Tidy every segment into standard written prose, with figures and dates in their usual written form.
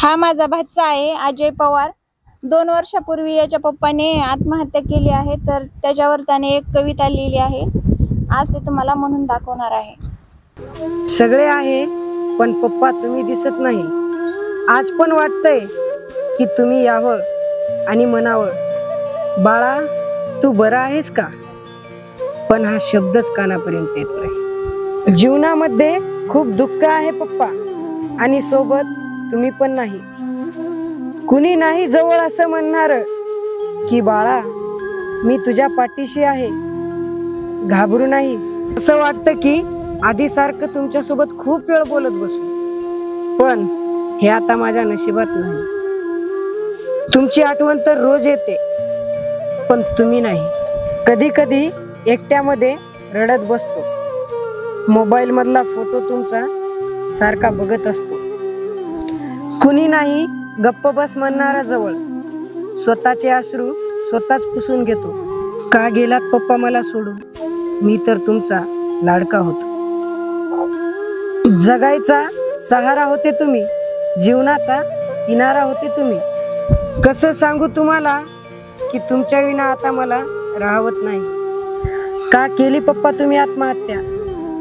हा माझा भाचा आहे अजय पवार। 2 वर्षापूर्वी याच्या पप्पाने आत्महत्या केली आहे, तर त्याच्यावर त्याने एक कविता लिहिली आहे। आज ते तुम्हाला म्हणून दाखवणार आहे। सगळे आहे पण पप्पा तुम्ही दिसत नाही। आज पण वाटतंय की तुम्ही यावं आणि म्हणावं, बाळा तू बरा आहेस का? पण हा शब्दच कानापर्यंत येत नाही। जीवनामध्ये खूप दुःख आहे पप्पा, आणि सोबत तुम्ही पण नाही। कुणी नाही जवळ असं म्हणणार की बाळा मी तुझ्या पाठीशी आहे, घाबरू नाही। असं वाटतं की आधी सारखं तुमच्या सोबत खूप वेळ बोलत बसू, पण हे आता माझ्या नशिबात नाही। तुमची आठवण तर रोज येते, पण तुम्ही नाही। कधी कधी एकट्यामध्ये रडत बसतो, मोबाईल मधला फोटो तुमचा सारखा बघत असतो। कुणी नाही गप्प बस म्हणणारा जवळ, स्वतःचे अश्रू स्वतःच पुसून घेतो। का गेलात पप्पा मला सोडून, मी तर तुमचा लाडका होतो। जगायचा सहारा होते तुम्ही, जीवनाचा किनारा होते तुम्ही। कसं सांगू तुम्हाला की तुमच्या विना आता मला राहवत नाही। का केली पप्पा तुम्ही आत्महत्या,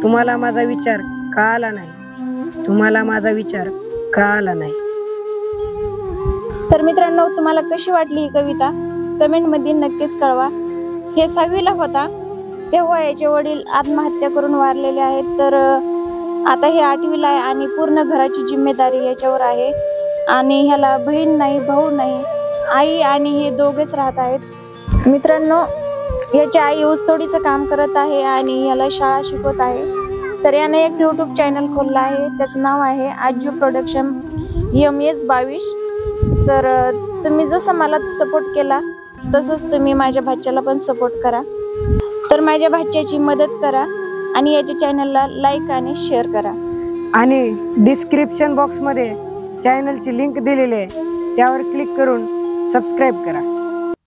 तुम्हाला माझा विचार का आला नाही? तुम्हाला माझा विचार का आला नाही? तर मित्रांनो, तुम्हाला कशी वाटली ही कविता कमेंट मध्ये नक्कीच कळवा। हे 6वी ला होता तेव्हा याचे वडील आत्महत्या करून वारलेले आहेत, तर आता हे 8वी ला आहे आणि पूर्ण घराची जिम्मेदारी याच्यावर आहे। आणि ह्याला बहीण नाही, भाऊ नाही, आई आणि हे दोघेच राहत आहेत। मित्रांनो, याची आई ऊसतोडीचं काम करत आहे आणि याला शाळा शिकवत आहे। तर याने एक YouTube चॅनल खोलला आहे, त्याचं नाव आहे आजू प्रोडक्शन MS22। तर तुम्ही जसं मला सपोर्ट केला तसंच तुम्ही माझ्या भाच्याला पण सपोर्ट करा। तर माझ्या भाच्याची मदत करा आणि याच्या चॅनलला लाईक आणि शेअर करा। आणि डिस्क्रिप्शन बॉक्स मध्ये चॅनलची लिंक दिलेली आहे, त्यावर क्लिक करून सबस्क्राईब करा।